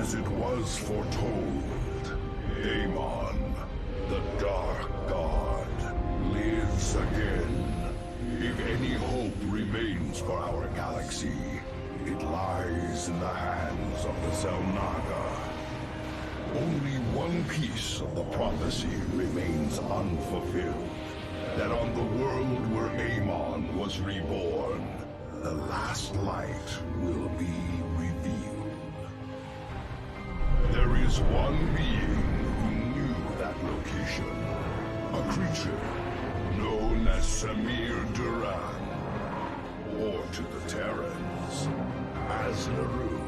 As it was foretold, Amon, the Dark God, lives again. If any hope remains for our galaxy, it lies in the hands of the Zelnaga. Only one piece of the prophecy remains unfulfilled. That on the world where Amon was reborn, the last light will be revealed. There is one being who knew that location. A creature known as Samir Duran, or to the Terrans, as Narud.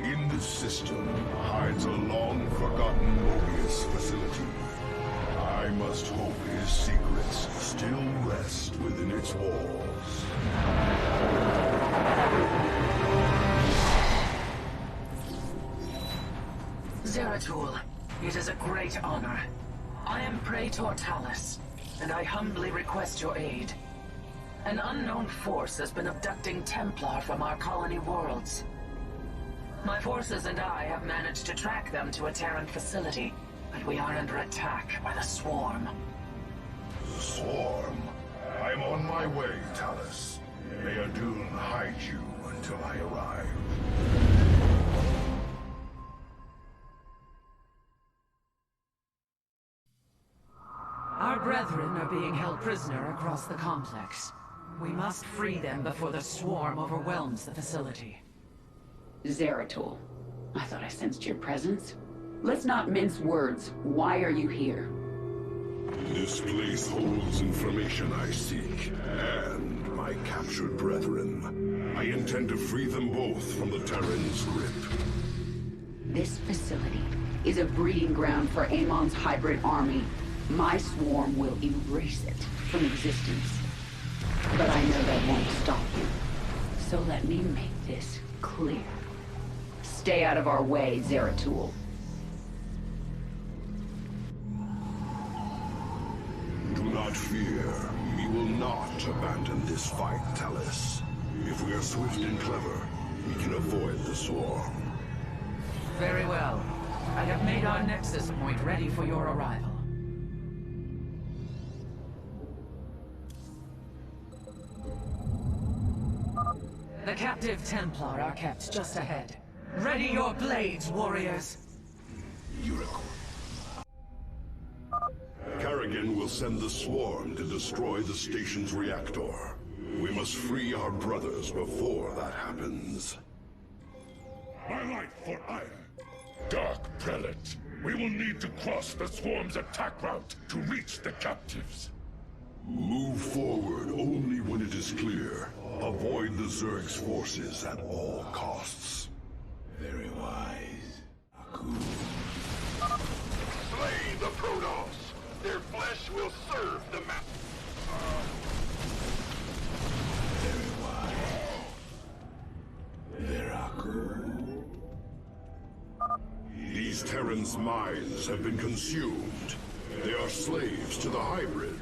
In this system hides a long-forgotten Mobius facility. I must hope his secrets still rest within its walls. Zeratul, it is a great honor. I am Praetor Talus, and I humbly request your aid. An unknown force has been abducting Templar from our colony worlds. My forces and I have managed to track them to a Terran facility, but we are under attack by the Swarm. The Swarm? I'm on my way, Talus. May Adun hide you until I arrive. Our brethren are being held prisoner across the complex. We must free them before the Swarm overwhelms the facility. Zeratul, I thought I sensed your presence. Let's not mince words. Why are you here? This place holds information I seek, and my captured brethren. I intend to free them both from the Terran's grip. This facility is a breeding ground for Amon's hybrid army. My swarm will erase it from existence. But I know that won't stop you. So let me make this clear. Stay out of our way, Zeratul. Do not fear. We will not abandon this fight, Talus. If we are swift and clever, we can avoid the Swarm. Very well. I have made our nexus point ready for your arrival. The captive Templar are kept just ahead. Ready your blades, warriors! Kerrigan will send the Swarm to destroy the station's reactor. We must free our brothers before that happens. My light for ire. Dark Prelate, we will need to cross the Swarm's attack route to reach the captives. Move forward only when it is clear. Avoid the Zerg's forces at all costs. Very wise. Aku. Slay the protoss! Their flesh will serve the map. Very wise. Veraku. These Terrans' minds have been consumed. They are slaves to the hybrid.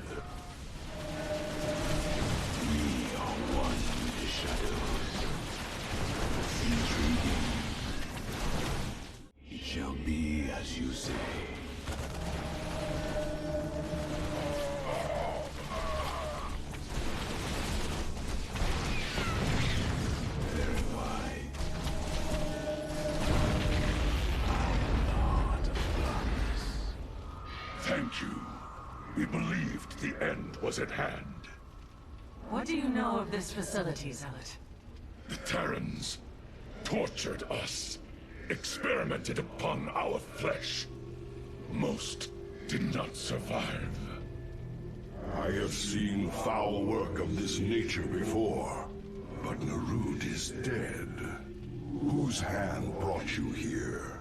We are one with the shadows. Intriguing. It shall be as you say. Very wise. I'm not a promise. Thank you. We believed the end was at hand. What do you know of this facility, Zealot? The Terrans tortured us, experimented upon our flesh. Most did not survive. I have seen foul work of this nature before, but Narud is dead. Whose hand brought you here?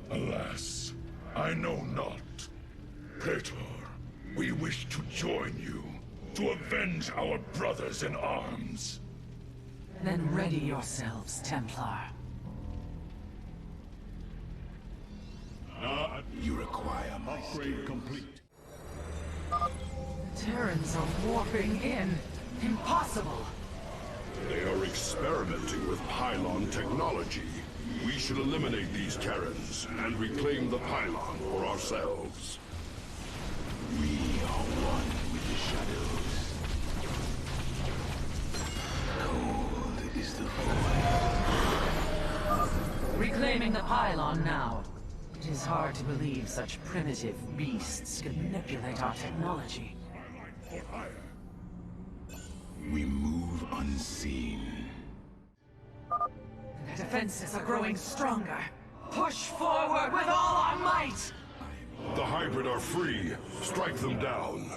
Alas, I know not. Praetor, we wish to join you, to avenge our brothers in arms. Then ready yourselves, Templar. You require my upgrade complete. Terrans are warping in. Impossible! They are experimenting with pylon technology. We should eliminate these Terrans and reclaim the pylon for ourselves. We are one with the shadows. Cold is the void. Reclaiming the pylon now. It is hard to believe such primitive beasts could manipulate our technology. We move unseen. The defenses are growing stronger. Push forward with all our might! The hybrid are free. Strike them down.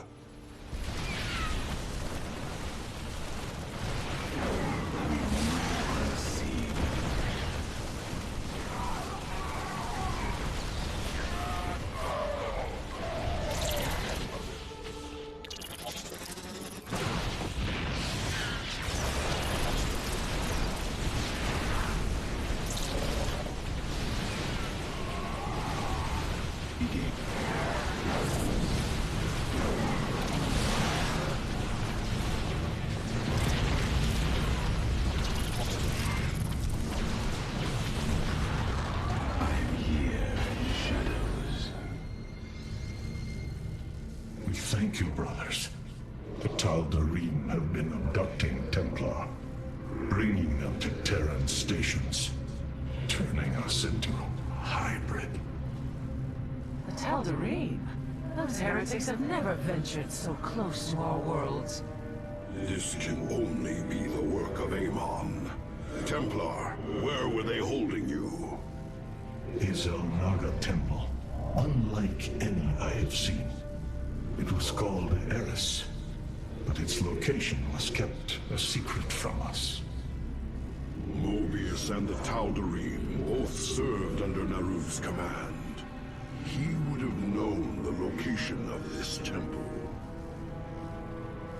Thank you, brothers. The Tal'Darim have been abducting Templar, bringing them to Terran stations, turning us into hybrid. The Tal'Darim? Those heretics have never ventured so close to our worlds. This can only be the work of Amon. Templar, where were they holding you? Izel Naga Temple, unlike any I have seen. It was called Eris, but its location was kept a secret from us. Mobius and the Tal'Darim both served under Naruv's command. He would have known the location of this temple.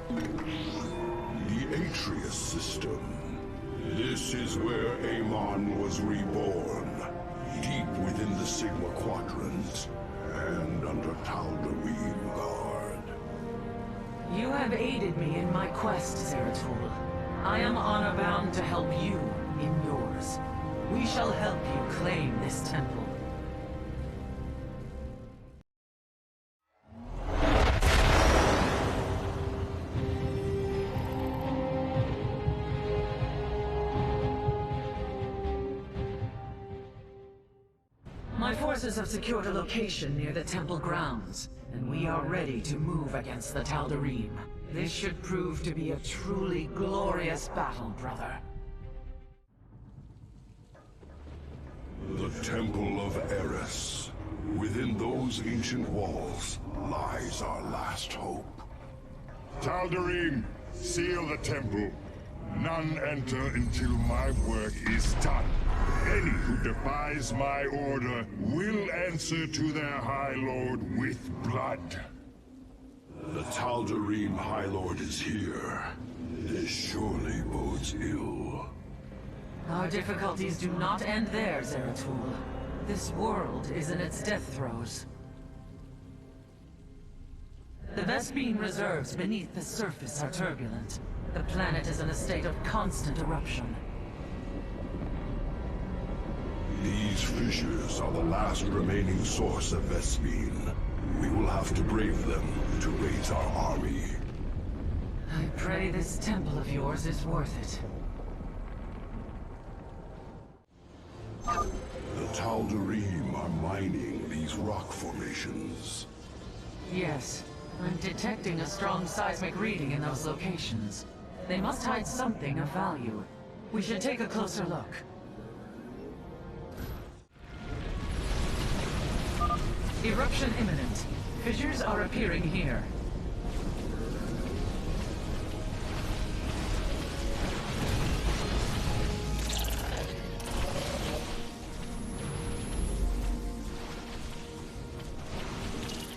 The Atreus system. This is where Amon was reborn, deep within the Sigma Quadrant, and under Tal'Darim guard. You have aided me in my quest, Zeratul. I am honor-bound to help you in yours. We shall help you claim this temple. My forces have secured a location near the temple grounds, and we are ready to move against the Tal'Darim. This should prove to be a truly glorious battle, brother. The Temple of Eris. Within those ancient walls lies our last hope. Tal'Darim, seal the temple. None enter until my work is done. Any who defies my order will answer to their High Lord with blood. The Tal'Darim High Lord is here. This surely bodes ill. Our difficulties do not end there, Zeratul. This world is in its death throes. The Vespene reserves beneath the surface are turbulent. The planet is in a state of constant eruption. These fissures are the last remaining source of Vespene. We will have to brave them to raise our army. I pray this temple of yours is worth it. The Tal'Darim are mining these rock formations. Yes, I'm detecting a strong seismic reading in those locations. They must hide something of value. We should take a closer look. Eruption imminent. Fissures are appearing here.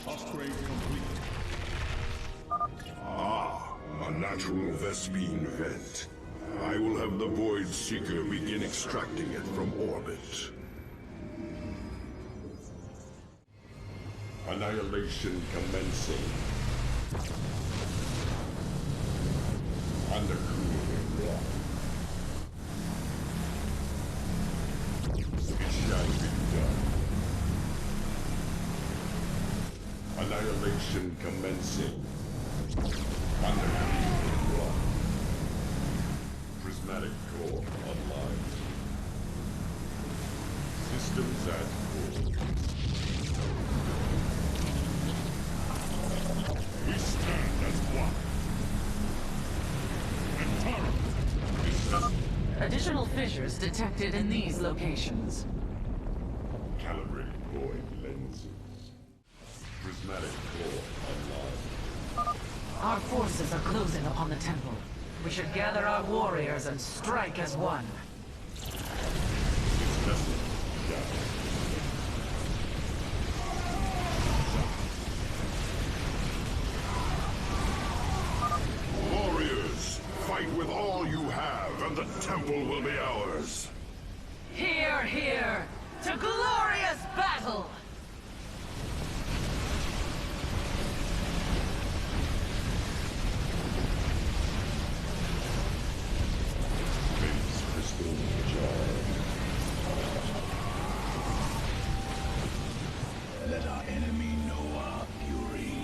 Upgrade complete. A natural Vespene vent. I will have the Void Seeker begin extracting it from orbit. Annihilation commencing. Undercooling. Construction commencing. Underground run. Prismatic core online. Systems at full. We stand as one. And Tara, Additional fissures detected in these locations. Calibrating void lenses. Prismatic core online. Our forces are closing upon the temple. We should gather our warriors and strike as one. Its vessel down. Warriors, fight with all you have, and the temple will be ours. Here, here, to glorious battle! Base crystal charge. Let our enemy know our fury.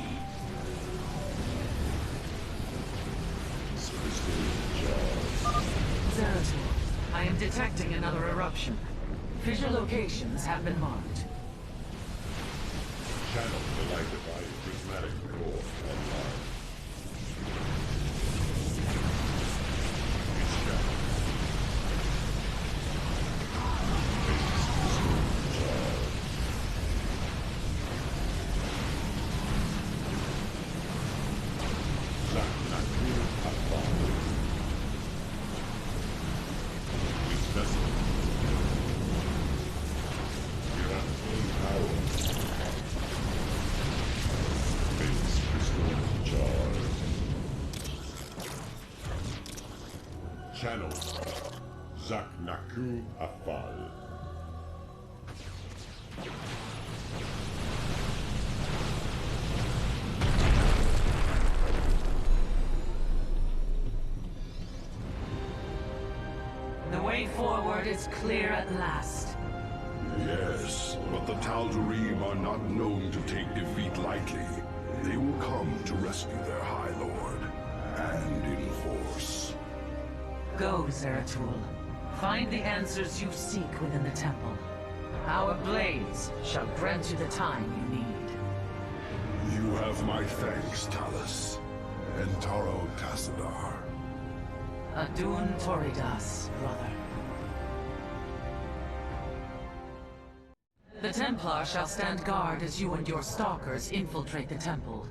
Base crystal charge. Zeratul, I am detecting another eruption. Fissure locations have been marked. Channel the light device prismatic core online. It's channel. Base crystal charge. Zaknaku Apollo. Its vessel. Granting power. Base crystal charge. Channel. Zaknaku Afal. The way forward is clear at last. Yes, but the Tal'Darim are not known to take defeat lightly. They will come to rescue their High Lord, and in force. Go, Zeratul. Find the answers you seek within the temple. Our blades shall grant you the time you need. You have my thanks, Talus. Entaro Tassadar. Adun Toridas, brother. The Templar shall stand guard as you and your stalkers infiltrate the temple.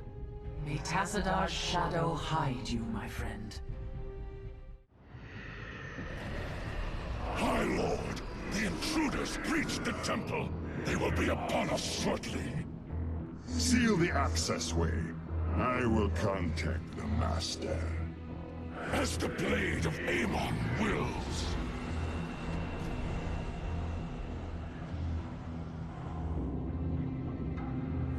May Tassadar's shadow hide you, my friend. High Lord, the intruders breached the temple. They will be upon us shortly. Seal the access way. I will contact the Master. As the blade of Amon wills.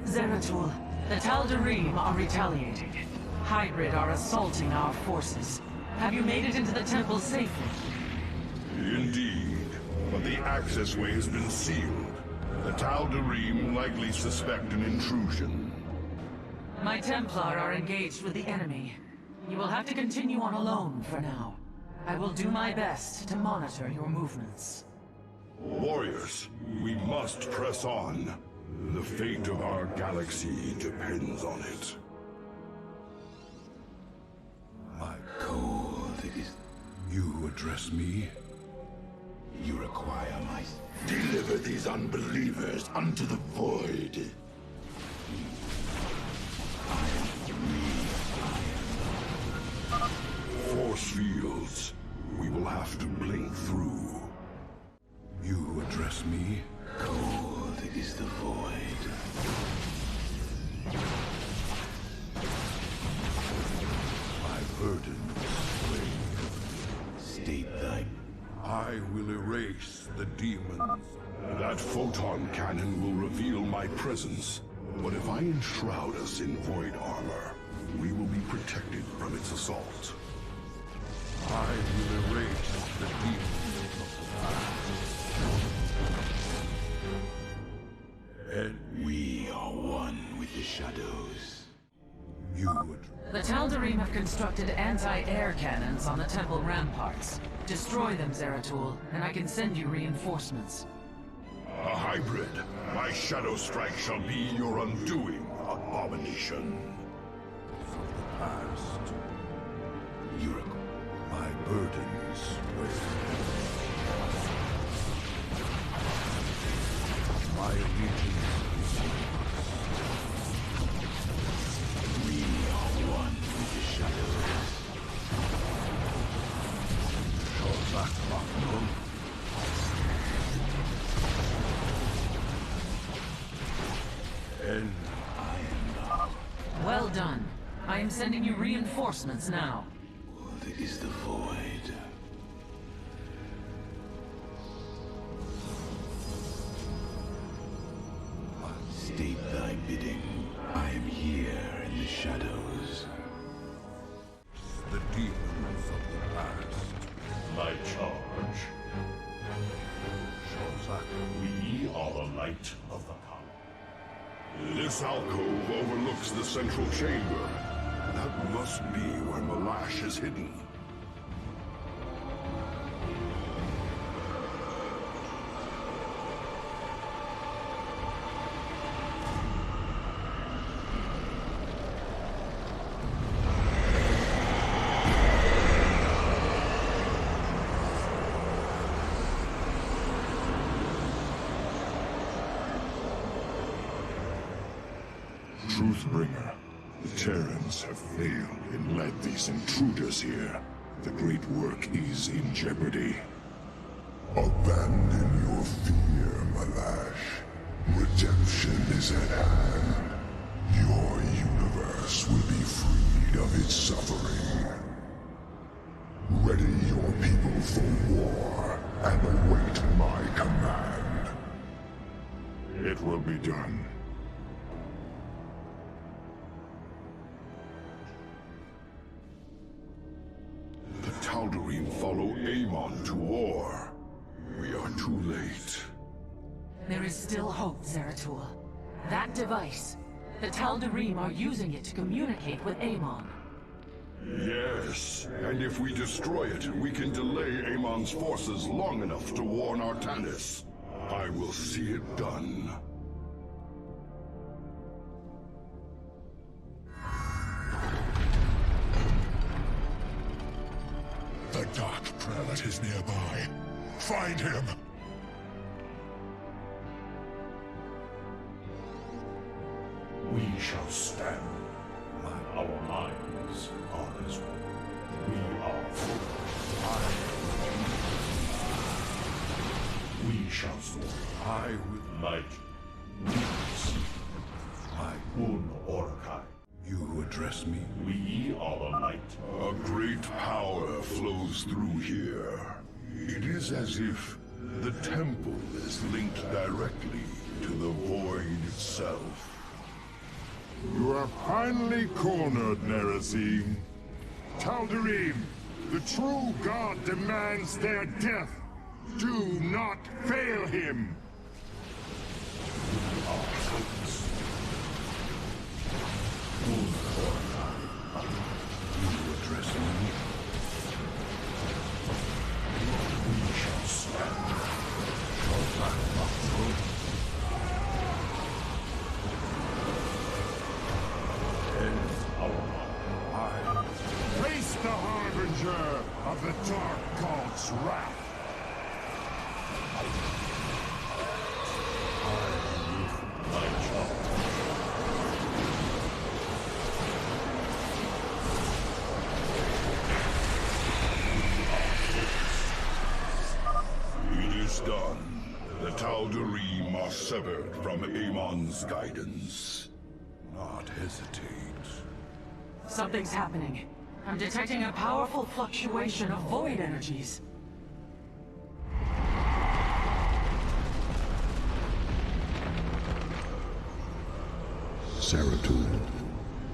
Zeratul, the Tal'Darim are retaliating. Hybrid are assaulting our forces. Have you made it into the temple safely? Indeed, but the access way has been sealed. The Tal'Darim likely suspect an intrusion. My Templar are engaged with the enemy. You will have to continue on alone for now. I will do my best to monitor your movements. Warriors, we must press on. The fate of our galaxy depends on it. My code is... You address me? You require my... Deliver these unbelievers unto the void. Force fields. We will have to blink through. You address me? Cold is the void. My burden sway. State thy... I will erase the demons. That photon cannon will reveal my presence. But if I enshroud us in void armor, we will be protected from its assault. I will erase the demons of the past. And We are one with the shadows. The Tal'Darim have constructed anti-air cannons on the temple ramparts. Destroy them, Zeratul, and I can send you reinforcements. A hybrid. My shadow strike shall be your undoing, abomination. From the past, my burdens weigh. My allegiance is yours. We are one with the shadows. Shall that not know? And I am not. Well done. I am sending you reinforcements now. What is the void? State thy bidding. I am here in the shadows. The demons of the past. My charge. We are the light of the power. This alcove overlooks the central chamber. That must be where Malash is hidden. Truthbringer, the Terrans have failed and led these intruders here. The great work is in jeopardy. Abandon your fear, Malash. Redemption is at hand. Your universe will be freed of its suffering. Ready your people for war and await my command. It will be done. Tal'Darim follow Amon to war. We are too late. There is still hope, Zeratul. That device, the Tal'Darim are using it to communicate with Amon. Yes, and if we destroy it, we can delay Amon's forces long enough to warn Artanis. I will see it done. The Dark Prelate is nearby. Find him! We shall stand. Our minds are as one. We are We shall soar high with light. We see. Orakai. You address me? We are the light. A great power flows through here. It is as if the temple is linked directly to the void itself. You are finally cornered, Nerazim. Tal'Darim, the true god demands their death. Do not fail him! You address me? We shall stand. Shall that not know? Face the harbinger of the Dark God's wrath! It is done. The Tal'Darim are severed from Amon's guidance. Not hesitate. Something's happening. I'm detecting a powerful fluctuation of void energies. Zeratul,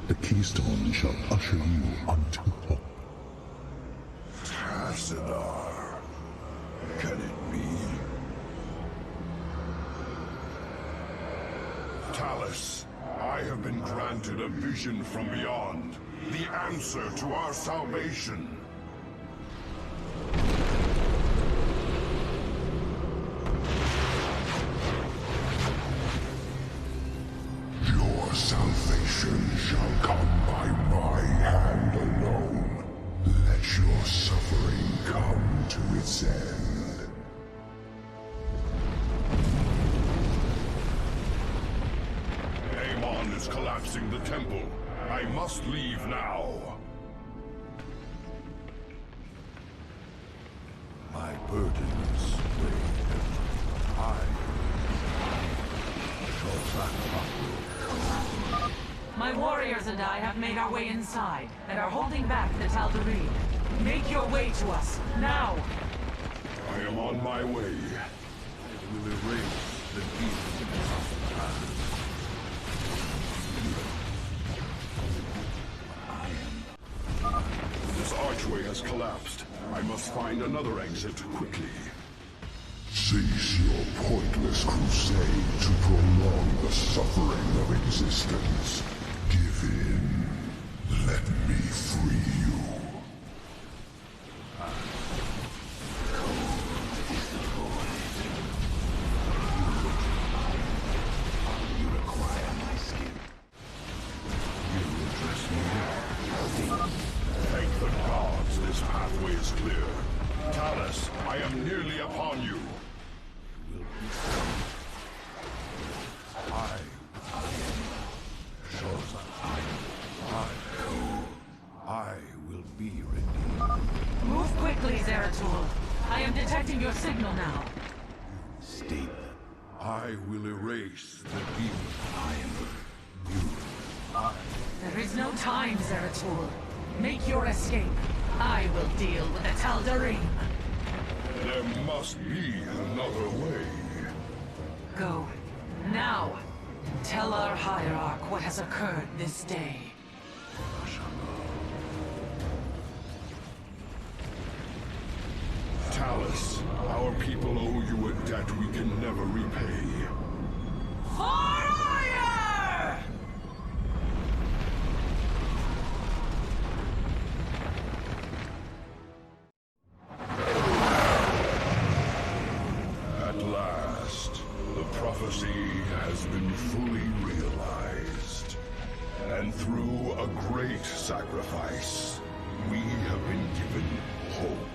the keystone shall usher you unto hope. Tassadar. Can it be? Talus, I have been granted granted a vision from beyond, the answer to our salvation. Your salvation shall come by my hand alone. Let your suffering come to its end. Amon is collapsing the temple. I must leave now. My burdens weighed high. My warriors and I have made our way inside, and are holding back the Tal'Darim. Make your way to us, now! I am on my way. I will erase the demons of the past. This archway has collapsed. I must find another exit quickly. Cease your pointless crusade to prolong the suffering of existence. Give in. Let me free you. You require my skin. You will dress me up. Thank the gods this pathway is clear. Talus, I am nearly upon you. Will be some. I I will be redeemed. Move quickly, Zeratul. I am detecting your signal now. State I will erase the demon. There is no time, Zeratul. Make your escape. I will deal with the Tal'Darim. There must be another way. Go. Now. Tell our hierarch what has occurred this day. Talus, our people owe you a debt we can never repay. Fire! At last, the prophecy has been fully realized. And through a great sacrifice, we have been given hope.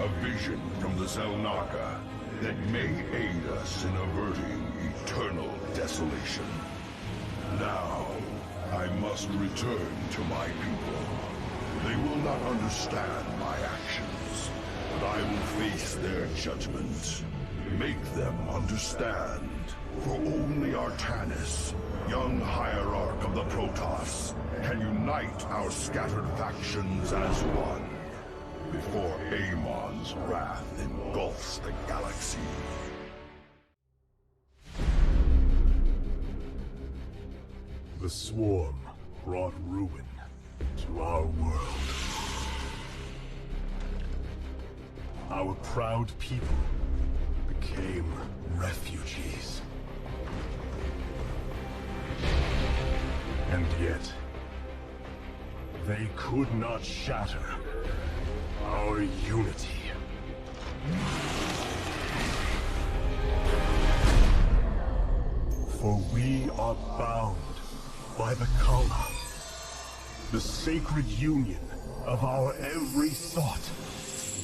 A vision from the Zelnaga that may aid us in averting eternal desolation. Now, I must return to my people. They will not understand my actions, but I will face their judgment. Make them understand. For only Artanis, young hierarch of the Protoss, can unite our scattered factions as one, before Amon's wrath engulfs the galaxy. The swarm brought ruin to our world. Our proud people became refugees. And yet, they could not shatter our unity. For we are bound by the Kala, the sacred union of our every thought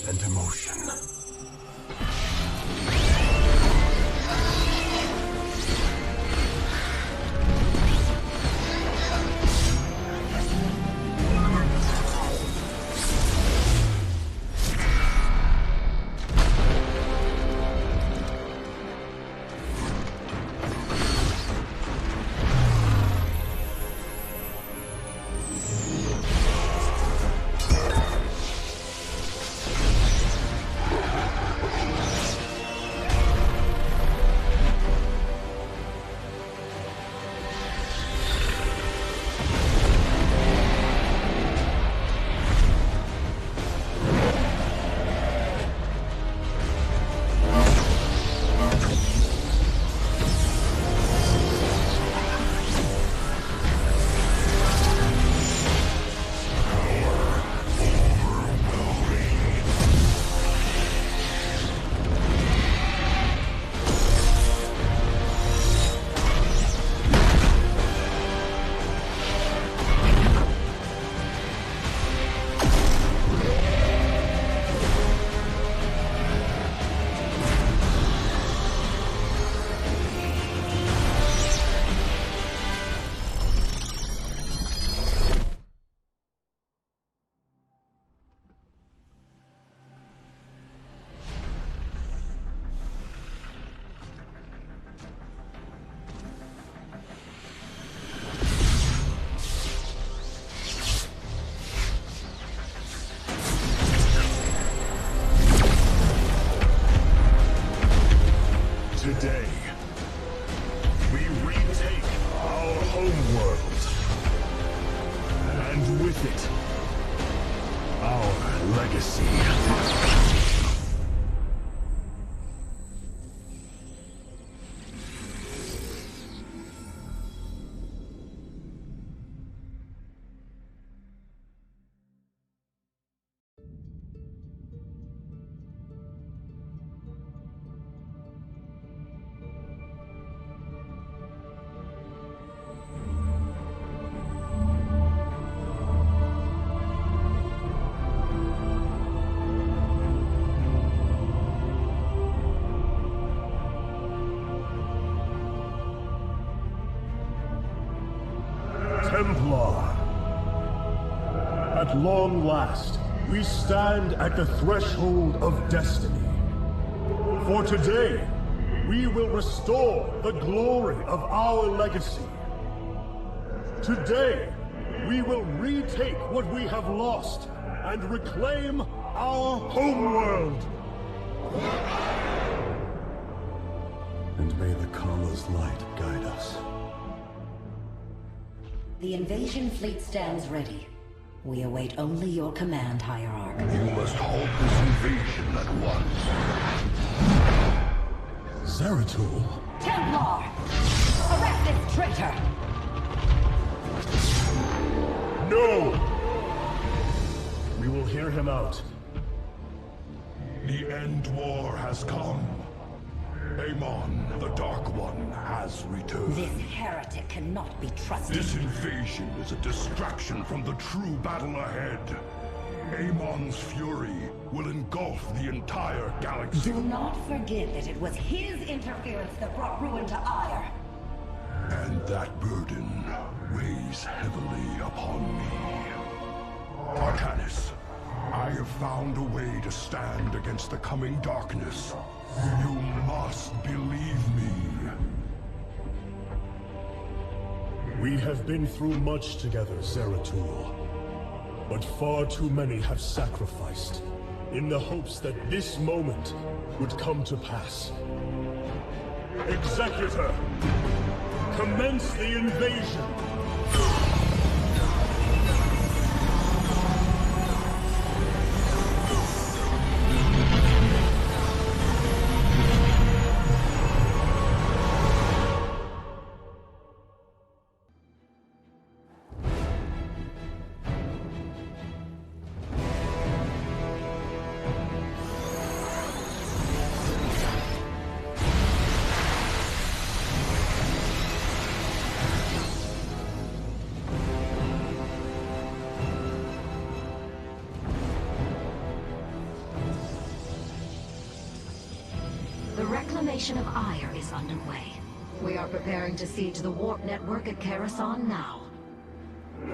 and emotion. with it, our legacy. Templar. At long last, we stand at the threshold of destiny. For today, we will restore the glory of our legacy. Today, we will retake what we have lost and reclaim our homeworld. And may the Kala's light guide us. The invasion fleet stands ready. We await only your command, Hierarch. You must halt this invasion at once. Zeratul? Templar! Arrest this traitor! No! We will hear him out. The end war has come. Amon, the Dark One, has returned. This heretic cannot be trusted. This invasion is a distraction from the true battle ahead. Amon's fury will engulf the entire galaxy. Do not forget that it was his interference that brought ruin to Ire. And that burden weighs heavily upon me. Arcanus, I have found a way to stand against the coming darkness. You must believe me. We have been through much together, Zeratul. But far too many have sacrificed, in the hopes that this moment would come to pass. Executor! Commence the invasion! The reclamation of Ire is underway. We are preparing to siege the warp network at Coruscant now.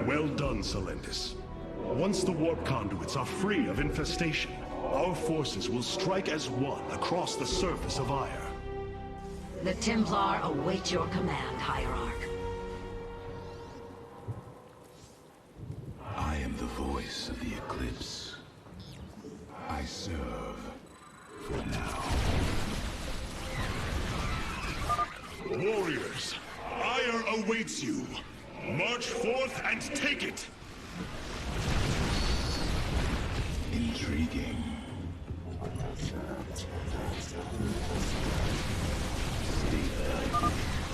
Well done, Selendis. Once the warp conduits are free of infestation, our forces will strike as one across the surface of Ire. The Templar await your command, Hierarch. I am the voice of the Eclipse. I serve for now. Warriors, Ire awaits you. March forth and take it! Intriguing.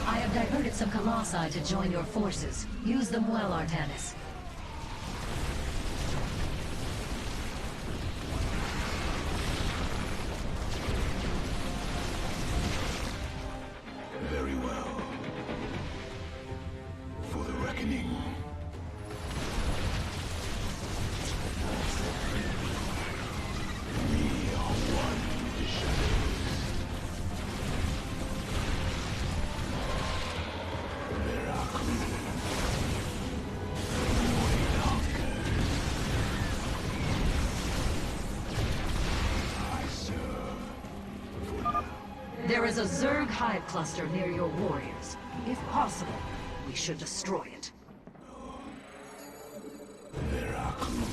I have diverted some Colossi to join your forces. Use them well, Artanis. Very well. For the reckoning. We are one with the shadows. Veracruz. Void hunkers. I serve for now. There is a Zerg hive cluster near your warriors. If possible, we should destroy it. Veracruz.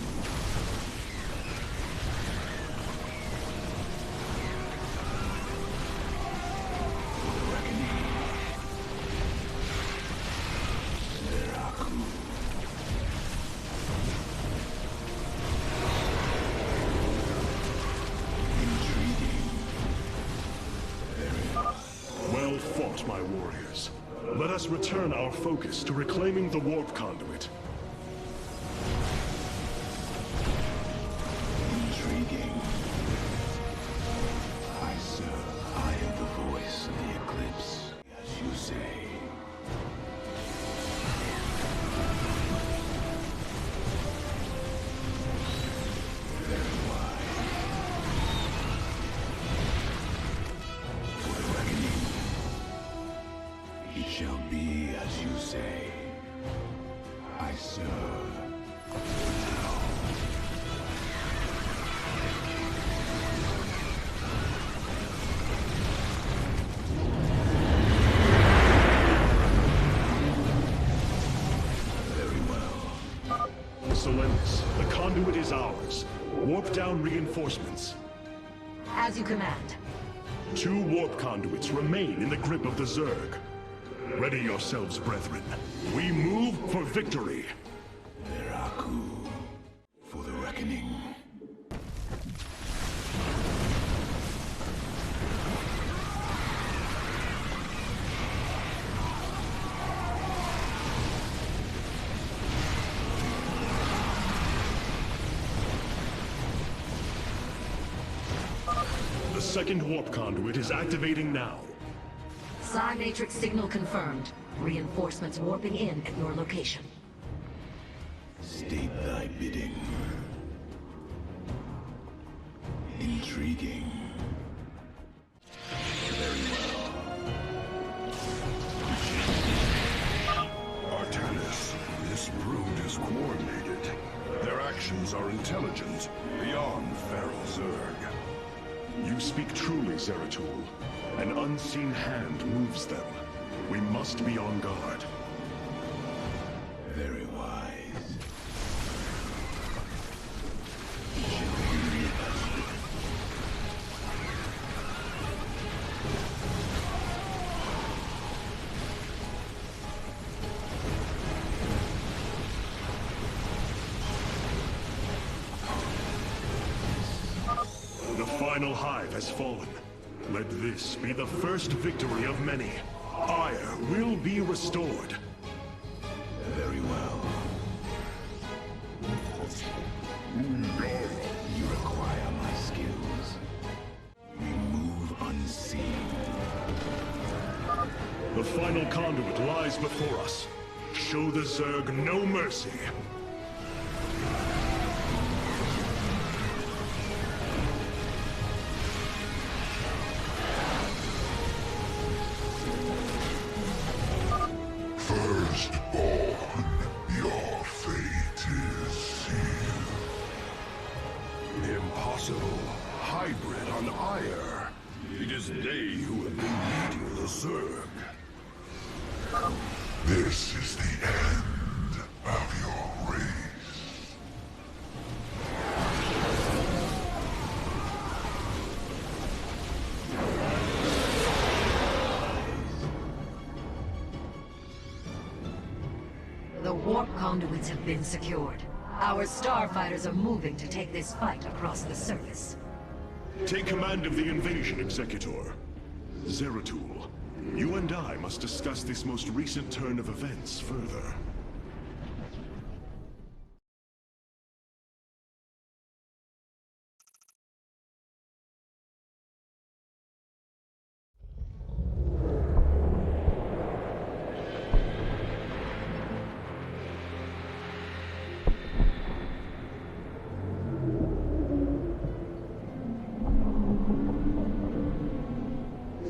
For the reckoning. Veracruz. out, my warriors. Let us return our focus to reclaiming the warp conduit. Intriguing. I am the voice of the eclipse, as you say. Very wise. For the reckoning, it shall be as you say. I serve. The conduit is ours. Warp down reinforcements. As you command. 2 warp conduits remain in the grip of the Zerg. Ready yourselves, brethren. We move for victory. Veraku. For the reckoning. The second warp conduit is activating now. Psi Matrix signal confirmed. Reinforcements warping in at your location. State thy bidding. Intriguing. Very well. Artanis, this brood is coordinated. Their actions are intelligent, beyond feral Zerg. You speak truly, Zeratul. An unseen hand moves them. We must be on guard. Very wise. The final hive has fallen. Let this be the first victory of many. Ire will be restored. Very well. You require my skills. We move unseen. The final conduit lies before us. Show the Zerg no mercy. Firstborn, your fate is sealed. Impossible. Hybrid on Ire. It is they who have been leading the Zerg. This is the end of your race. The warp conduits have been secured. Our starfighters are moving to take this fight across the surface. Take command of the invasion, Executor. Zeratul, you and I must discuss this most recent turn of events further.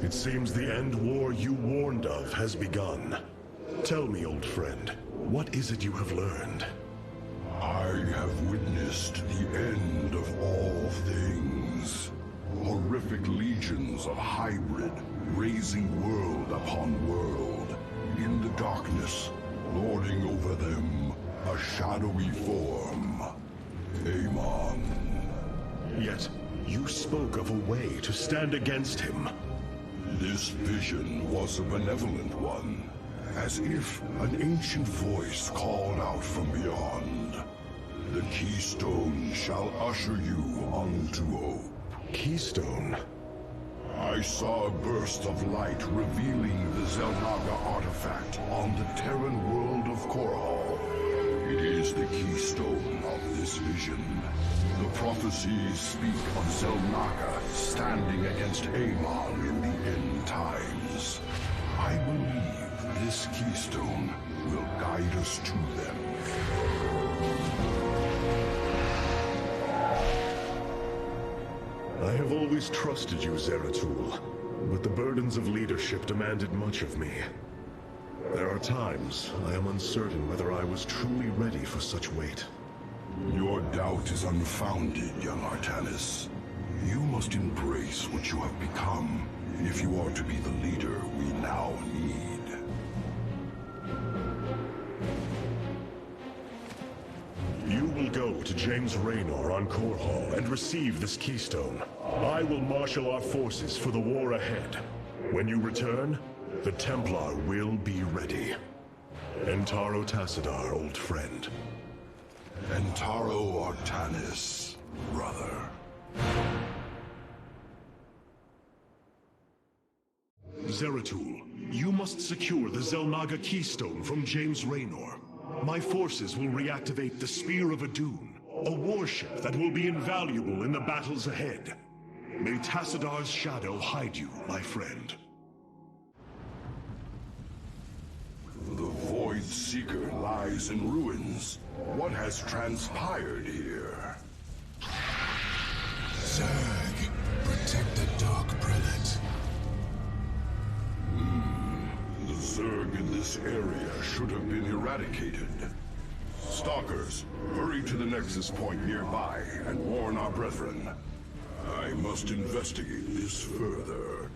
It seems the end war you warned of has begun. Tell me, old friend, what is it you have learned? I have witnessed the end of all things. Horrific legions of hybrid, raising world upon world. In the darkness, lording over them, a shadowy form. Amon. Yet, you spoke of a way to stand against him. This vision was a benevolent one, as if an ancient voice called out from beyond. The keystone shall usher you unto hope. Keystone? I saw a burst of light revealing the Xel'Naga artifact on the Terran world of Korhal. It is the keystone of this vision. The prophecies speak of Xel'Naga standing against Amon in the end times. I believe this keystone will guide us to them. I have always trusted you, Zeratul, but the burdens of leadership demanded much of me. There are times I am uncertain whether I was truly ready for such weight. Your doubt is unfounded, young Artanis. You must embrace what you have become if you are to be the leader we now need. You will go to James Raynor on Korhal and receive this keystone. I will marshal our forces for the war ahead. When you return, the Templar will be ready. Entaro Tassadar, old friend. Entaro Artanis, brother. Zeratul, you must secure the Xel'Naga keystone from James Raynor. My forces will reactivate the Spear of Adun, a warship that will be invaluable in the battles ahead. May Tassadar's shadow hide you, my friend. The Void Seeker lies in ruins. What has transpired here? Zerg, protect the Dark Prelate. The Zerg in this area should have been eradicated. Stalkers, hurry to the Nexus point nearby and warn our brethren. I must investigate this further.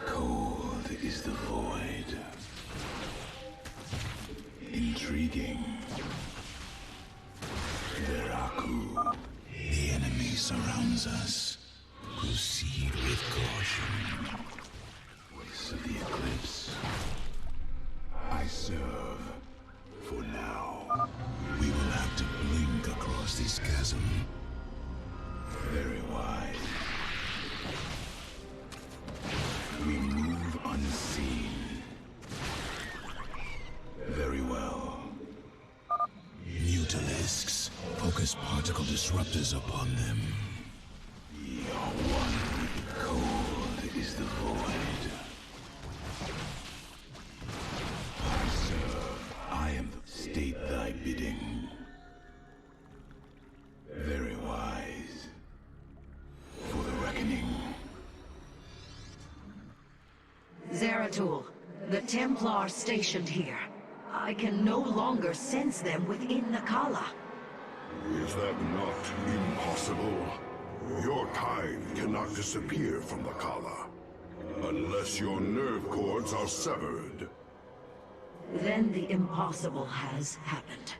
Cold is the void. Intriguing. Veraku. The enemy surrounds us. Proceed with caution. Voice of the Eclipse. I serve. For now. We will have to blink across this chasm. Very wise. We move unseen. Very well. Mutalisks. Focus particle disruptors upon them. We are one. Cold is the void. I serve. I am the state thy bidding. Very wise. For the reckoning. Zeratul, the Templar stationed here. I can no longer sense them within the Kala. Is that not impossible? Your kind cannot disappear from the Kala, unless your nerve cords are severed. Then the impossible has happened.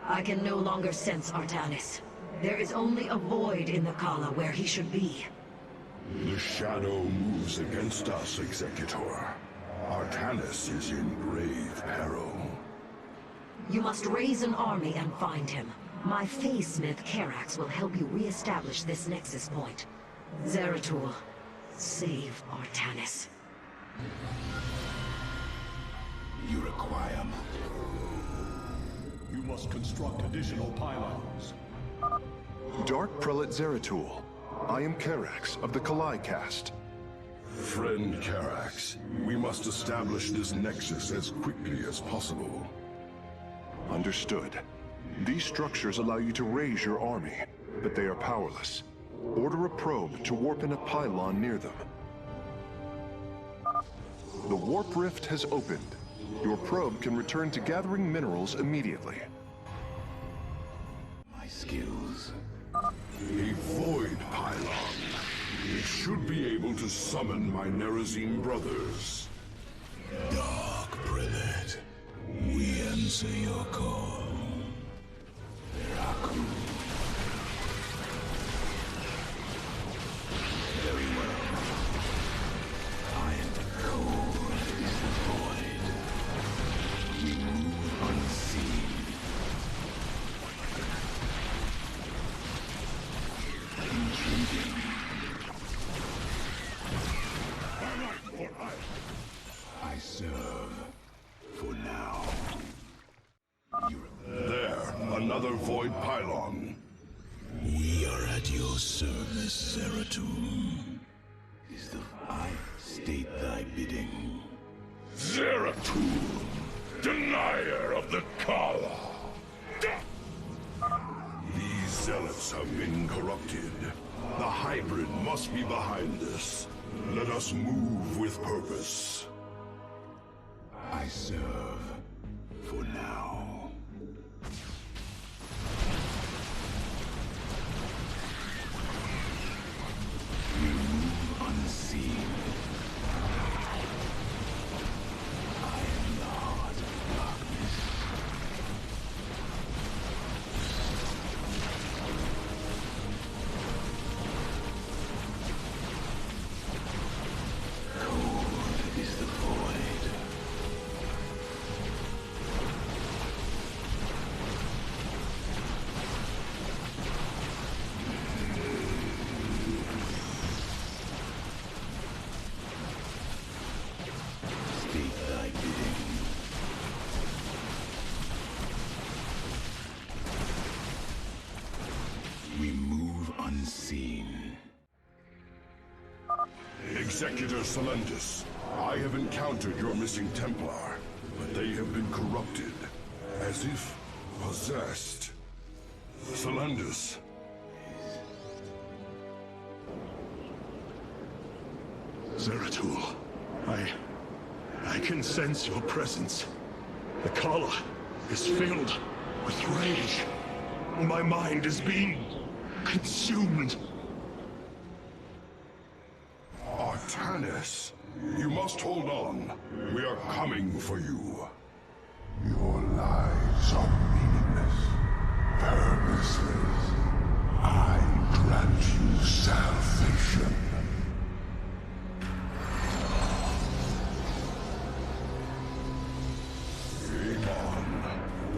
I can no longer sense Artanis. There is only a void in the Kala where he should be. The shadow moves against us, Executor. Artanis is in grave peril. You must raise an army and find him. My Phase-Smith Karax will help you re-establish this nexus point. Zeratul, save Artanis. You require. You must construct additional pylons. Dark Prelate Zeratul. I am Karax of the Kalai caste. Friend Karax, we must establish this nexus as quickly as possible. Understood. These structures allow you to raise your army, but they are powerless. Order a probe to warp in a pylon near them. The warp rift has opened. Your probe can return to gathering minerals immediately. My skills. A void pylon. It should be able to summon my Nerazim brothers. Dark Prelate, we answer your call. Veraku. Very well. I am the cold is the void. We move unseen. Intrigue. another void pylon. We are at your service, Zeratul. I state thy bidding. Zeratul, denier of the Kala. These zealots have been corrupted. The hybrid must be behind this. Let us move with purpose. I serve for now. We move unseen. I am the heart of darkness. Cold is the void. State thy bidding. We move unseen. Executor Solendus, I have encountered your missing Templar, but they have been corrupted, as if possessed. Solendus. Zeratul, I can sense your presence. The Kala is filled with rage. My mind is being consumed. Artanis, you must hold on. We are coming for you. Your lies are meaningless, purposeless. I grant you salvation. Amon,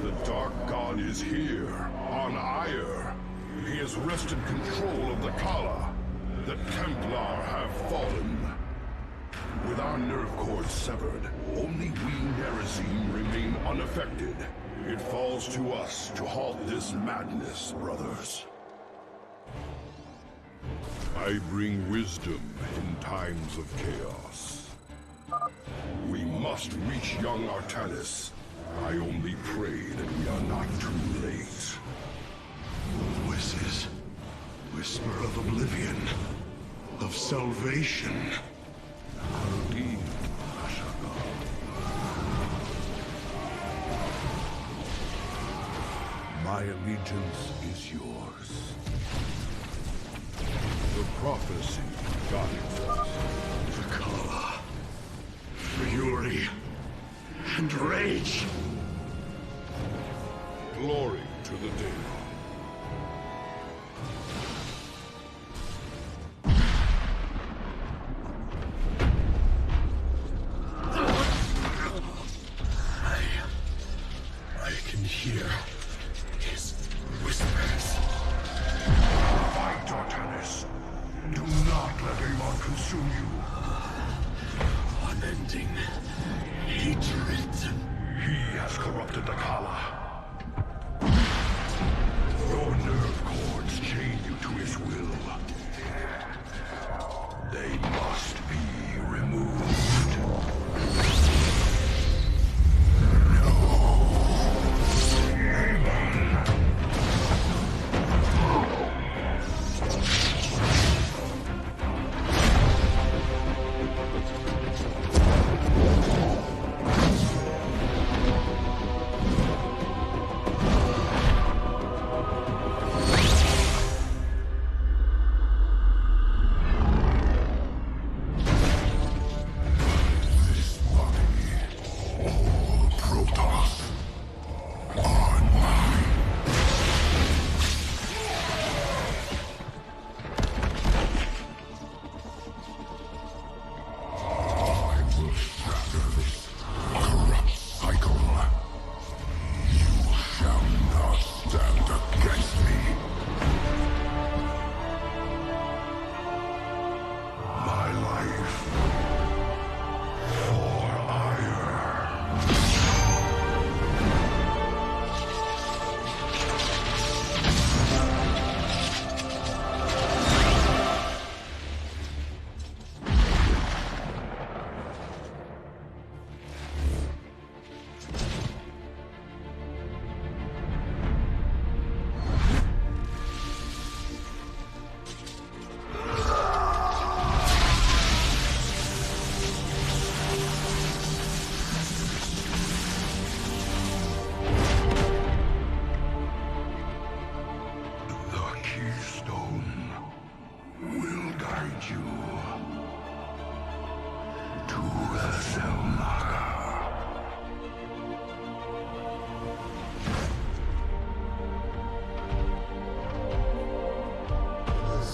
the Dark God is here, on Ire. He has wrested control of the Kala. The Templar have fallen. With our nerve cords severed, only we Nerazim remain unaffected. It falls to us to halt this madness, brothers. I bring wisdom in times of chaos. We must reach young Artanis. I only pray that we are not too late. Voices. Whisper of oblivion. Of salvation. My allegiance is yours. The prophecy guides us. The Kala. Fury. And rage. Glory to the day. I can hear his whispers. Fight, Artanis. Do not let Amon consume you. Unending hatred. He has corrupted the Kala. Your nerve cords chain you to his will. They must be removed.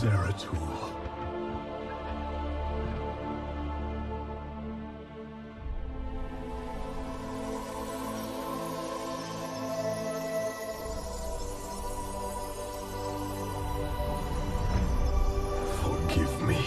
Zeratul. Forgive me.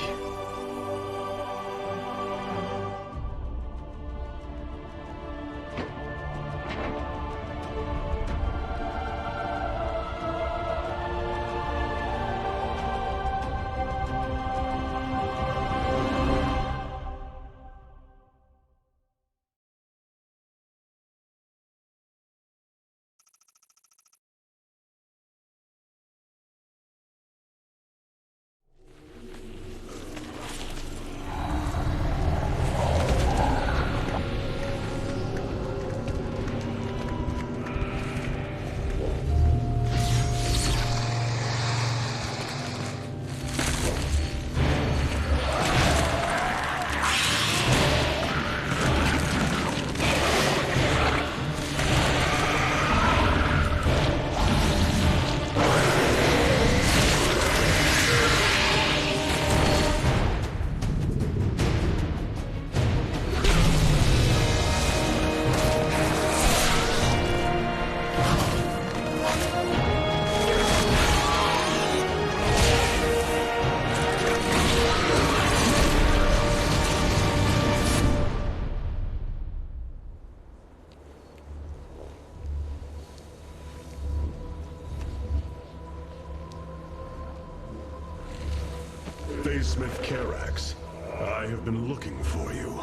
Smith Carax, I have been looking for you.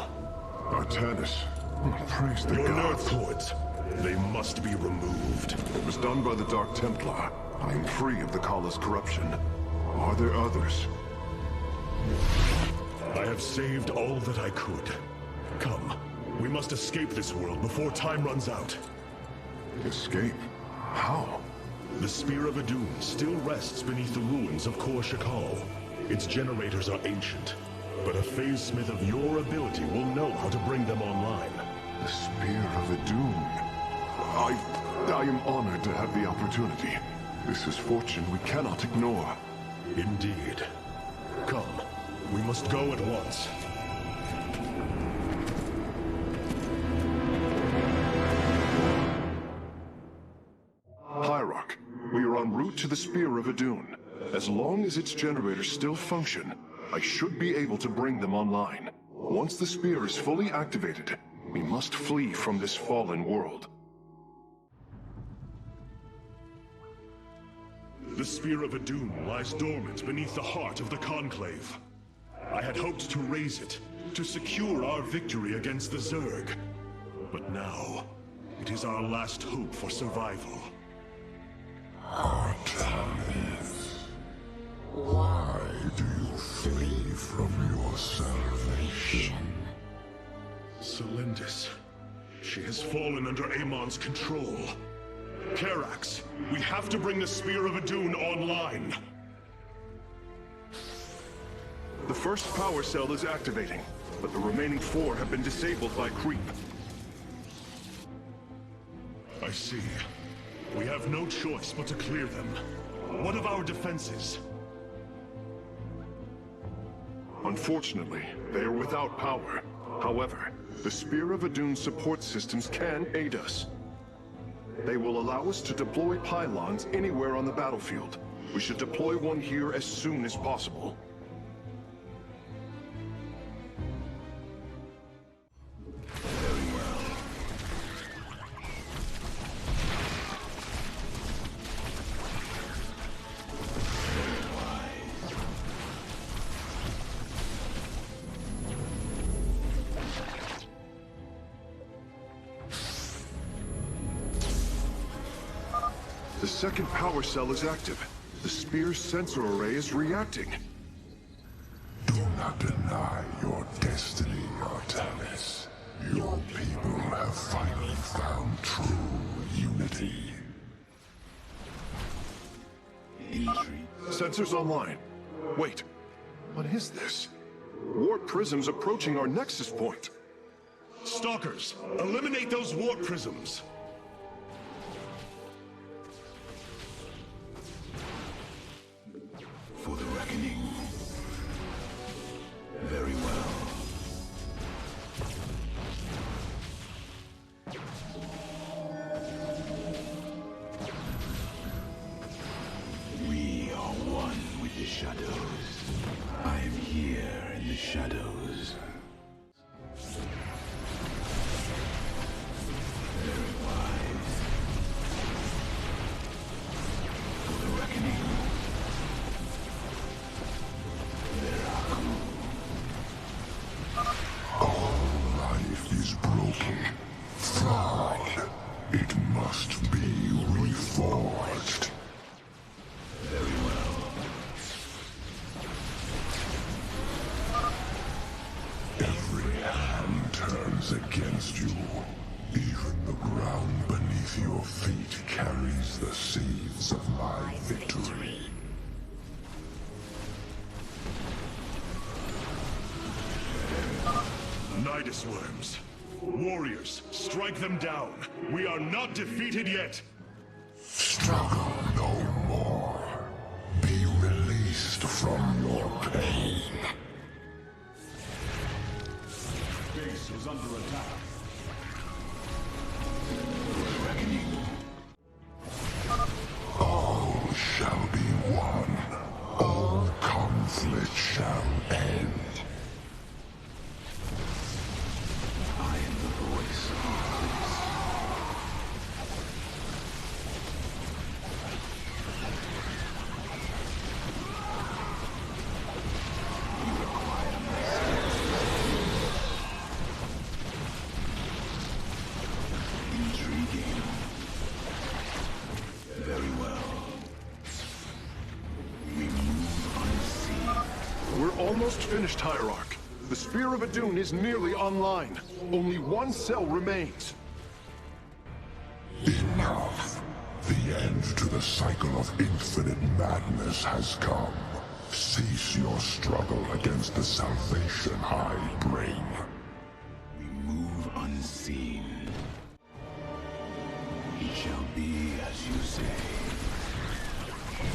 Artanis, praise the Your gods. nerve cords, they must be removed. It was done by the Dark Templar. I am free of the Kala's corruption. Are there others? I have saved all that I could. Come, we must escape this world before time runs out. Escape? How? The Spear of Adun still rests beneath the ruins of Kor Shakal. Its generators are ancient, but a phase smith of your ability will know how to bring them online. The Spear of Adun. I am honored to have the opportunity. This is fortune we cannot ignore. Indeed. Come, we must go at once. Hierarch, we are en route to the Spear of Adun. As long as its generators still function, I should be able to bring them online. Once the spear is fully activated, we must flee from this fallen world. The Spear of Adun lies dormant beneath the heart of the Conclave. I had hoped to raise it, to secure our victory against the Zerg. But now, it is our last hope for survival. Artanis, why do you flee from your salvation? Celendis. She has fallen under Amon's control. Carax, we have to bring the Spear of Adun online. The first power cell is activating, but the remaining 4 have been disabled by creep. I see. We have no choice but to clear them. What of our defenses? Unfortunately, they are without power. However, the Spear of Adun's support systems can aid us. They will allow us to deploy pylons anywhere on the battlefield. We should deploy one here as soon as possible. The second power cell is active. The Spear's sensor array is reacting. Do not deny your destiny, Artanis. Your people have finally found true unity. Sensors online. Wait, what is this? Warp prisms approaching our nexus point. Stalkers, eliminate those warp prisms! For the reckoning. shadows. I am here in the shadows. Very wise. For the reckoning. All life is broken, flawed. It must be reforged. Very well. Every hand turns against you. Even the ground beneath your feet carries the seeds of my victory. Nidus worms. Warriors, strike them down. We are not defeated yet. Struggle no more. Be released from your pain. Base is under attack. All shall be one. All conflict shall end. I am the voice of Eclipse. You require my services. Intriguing. Very well. We move unseen. We're almost finished, Hierarch. The Spear of Adun is nearly online. Only one cell remains. Enough. The end to the cycle of infinite madness has come. Cease your struggle against the salvation I bring. We move unseen. It shall be as you say.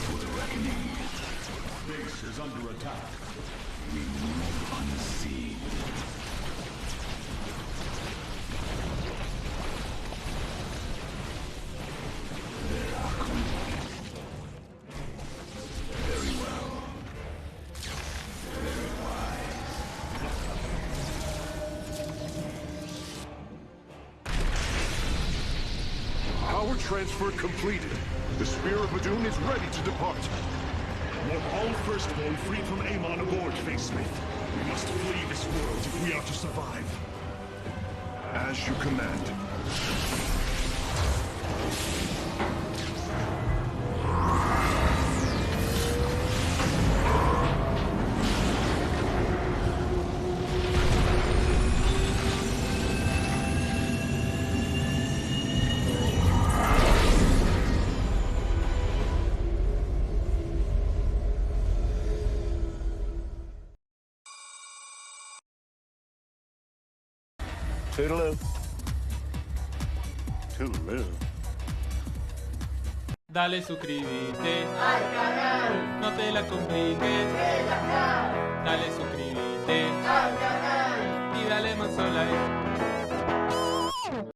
For the reckoning. Base is under attack. We move unseen. Very well. Very wise. Power transfer completed. The Spear of Adun is ready to depart. Want all Firstborn freed from Amon aboard, Facesmith. We must flee this world if we are to survive. As you command. Toodaloo. Toodaloo. Dale suscríbete al canal, no te la compliques.